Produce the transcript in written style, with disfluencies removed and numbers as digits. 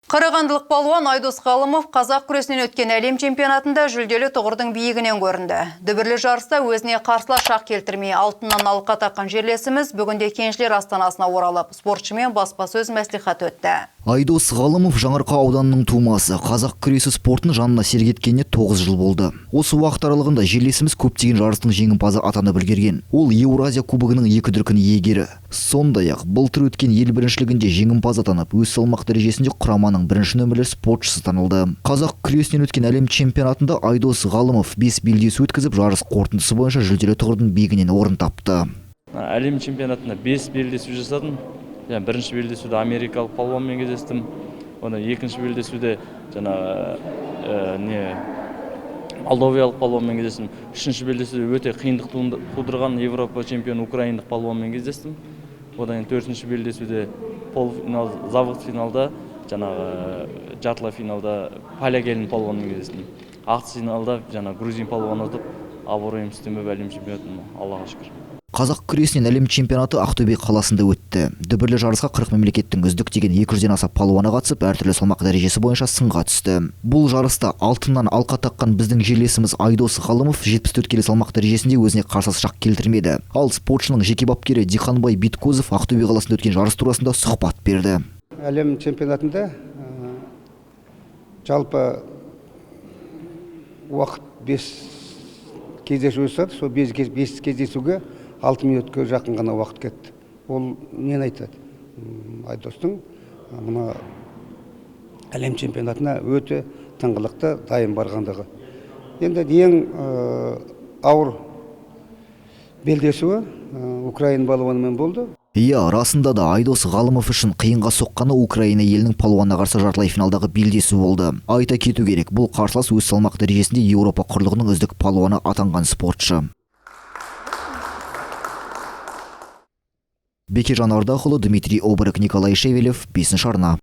Қарағандылық палуан Айдос Ғалымов қазақ күресінен өткен әлем чемпионатында жүлделі тұғырдың биігінен көрінді. Дүбірлі жарыста өзіне қарсылас шақ келтірмей алтыннан алқа таққан жерлесіміз бүгінде Кеншілер астанасына оралып, спортшымен баспасөз мәслихат өтті. Айдос Ғалымов Жаңарқа ауданының тумасы. Қазақ күресі спортын жанына сергеткеніне 9 жыл болды. Осы уақыт аралығында жерлесіміз көптеген жарыстың жеңімпазы атанып үлгерген. Ол Еуразия кубогының 2 дүркін иегері. Сондай-ақ былтыр өткен ел біріншілігінде жеңімпаз атанып, өз салмақ дәрежесінде құраманың бірінші нөмірлі спортшысы танылды. Қазақ күресінен өткен әлем чемпионатында Айдос Ғалымов 5 белдесу өткізіп, жарыс қорытындысы бойынша жүлделі тұғырдың биігінен орын тапты. Әлем чемпионатында 5 белдесу жасадым. Бірінші белдесуде америкалық палуанмен кездестім. Оны екінші белдесуде молдовиялық палуанмен кездестім. Үшінші белдесуде өте қиындық тудырған Европа чемпионы украиндық палуанмен кездестім. Одан төртінші белдесуде полуфинал, завод финалда, жартылай финалда полякелін палуанмен кездестім. Ақс финалда грузин палуан ұтып, абыройым үстемеп әлем чемпионатын, Аллаға шүкір. Қазақ күресінен әлем чемпионаты Ақтөбе қаласында өтті. Дүбірлі жарысқа 40 мемлекеттің үздік деген 200-ден аса палуаны қатысып, әртүрлі салмақ дәрежесі бойынша сынға түсті. Бұл жарыста алтыннан алқа таққан біздің жерлесіміз Айдос Ғалымов 74 келі салмақ дәрежесінде өзіне қарсылас шақ келтірмеді. Ал спортшының жеке бапкері Диханбай Биткозов Ақтөбе қаласында өткен жарыс турасында сұхбат берді. Әлем чемпионатында жалпы уақыт 5 кездесу өтті. Сол 5 кездесуге 6 минутқа жақын ғана уақыт кетті. Ол нені айтады? Айдостың мына әлем чемпионатына өте тыңғылықты дайын барғандығы. Енді ең ауыр белдесуі Украин палуанымен болды. Расында да Айдос Ғалымов үшін қиынға соққаны Украина елінің палуанына қарсы жартылай финалдағы белдесу болды. Айта кету керек, бұл қарсылас өз салмақ дәрежесінде Еуропа құрлығының үздік палуаны атанған спортшы. Бекежан Ардақұлы, Дмитрий Обырек, Николай Шевелев, 5-ші арна.